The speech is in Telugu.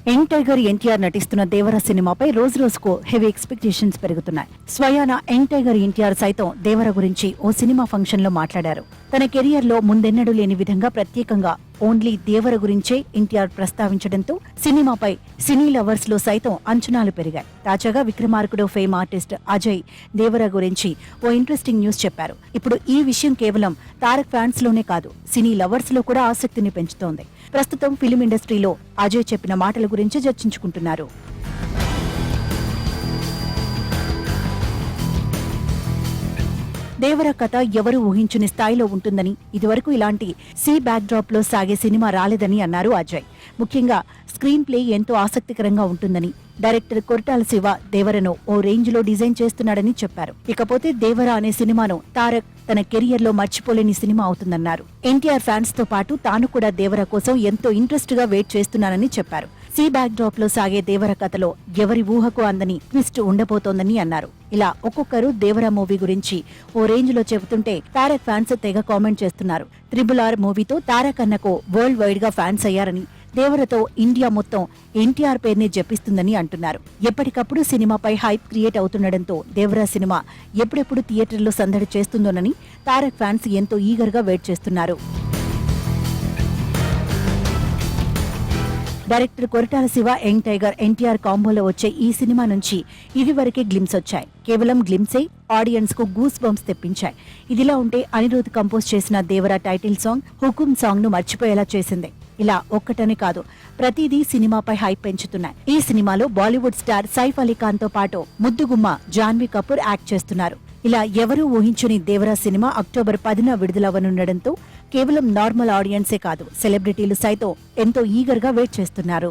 యంగ్ టైగర్ ఎన్టీఆర్ నటిస్తున్న దేవర సినిమాపై రోజు రోజుకు హెవీ ఎక్స్పెక్టేషన్స్ పెరుగుతున్నాయి. స్వయాన యంగ్ టైగర్ ఎన్టీఆర్ సైతం దేవర గురించి ఓ సినిమా ఫంక్షన్ లో మాట్లాడారు. తన కెరియర్ లో ముందెన్నడూ లేని విధంగా ప్రత్యేకంగా ఓన్లీ దేవర గురించే ఎన్టీఆర్ ప్రస్తావించడంతో సినిమాపై సినీ లవర్స్ లో సైతం అంచనాలు పెరిగాయి. తాజాగా విక్రమార్కుడు ఫేమ్ ఆర్టిస్ట్ అజయ్ దేవర గురించి ఓ ఇంట్రెస్టింగ్ న్యూస్ చెప్పారు. ఇప్పుడు ఈ విషయం కేవలం తారక్ ఫ్యాన్స్ లోనే కాదు, సినీ లవర్స్ లో కూడా ఆసక్తిని పెంచుతోంది. ప్రస్తుతం ఫిలిం ఇండస్ట్రీలో అజయ్ చెప్పిన మాటల గురించి చర్చించుకుంటున్నారు. దేవర కథ ఎవరూ ఊహించని స్థాయిలో ఉంటుందని, ఇదివరకు ఇలాంటి సీ బ్యాక్ డ్రాప్ లో సాగే సినిమా రాలేదని అన్నారు అజయ్. ముఖ్యంగా స్క్రీన్ ప్లే ఎంతో ఆసక్తికరంగా ఉంటుందని, డైరెక్టర్ కొరటాల శివ దేవరను ఓ రేంజ్ లో డిజైన్ చేస్తున్నాడని చెప్పారు. ఇకపోతే దేవర అనే సినిమాను తారక్ తన కెరియర్ లో మర్చిపోలేని సినిమా అవుతుందన్నారు. ఎన్టీఆర్ ఫ్యాన్స్ తో పాటు తాను కూడా దేవర కోసం ఎంతో ఇంట్రెస్ట్ గా వెయిట్ చేస్తున్నానని చెప్పారు. సీ బ్యాక్ డ్రాప్ లో సాగే దేవర కథలో ఎవరి ఊహకు అందని ట్విస్ట్ ఉండబోతోందని అన్నారు. ఇలా ఒక్కొక్కరు దేవర మూవీ గురించి ఓ రేంజ్ లో చెబుతుంటే తారక్ ఫ్యాన్స్ తెగ కామెంట్ చేస్తున్నారు. RRR మూవీతో తారక్ అన్నకు వరల్డ్ వైడ్ గా ఫ్యాన్స్ అయ్యారని, దేవరతో ఇండియా మొత్తం ఎన్టీఆర్ పేరునే జపిస్తుందని అంటున్నారు. ఎప్పటికప్పుడు సినిమాపై హైప్ క్రియేట్ అవుతుండటంతో దేవర సినిమా ఎప్పుడెప్పుడు థియేటర్లో సందడి చేస్తుందోనని తారక్ ఫ్యాన్స్ ఎంతో ఈగర్ గా వెయిట్ చేస్తున్నారు. Director Koratala Siva young tiger NTR కాంబోలో వచ్చే ఈ సినిమా నుంచి ఇదివరకే గ్లిమ్స్ వచ్చాయి. కేవలం గ్లిమ్సే ఆడియన్స్ కు గూస్ బంప్స్ తెప్పించాయి. ఇదిలా ఉంటే అనిరుద్ కంపోజ్ చేసిన Devara title song Hukum song ను మర్చిపోయేలా చేసింది. ఇలా ఒక్కటనే కాదు, ప్రతిదీ సినిమాపై హైప్ పెంచుతున్నాయి. ఈ సినిమాలో బాలీవుడ్ స్టార్ సైఫ్ అలీ ఖాన్ తో పాటు ముద్దుగుమ్మ జాన్వీ కపూర్ యాక్ట్ చేస్తున్నారు. ఇలా ఎవరూ ఊహించని దేవర సినిమా అక్టోబర్ 10న విడుదలవ్వనుండటంతో కేవలం నార్మల్ ఆడియన్సే కాదు, సెలబ్రిటీలు సైతం ఎంతో ఈగర్ గా వెయిట్ చేస్తున్నారు.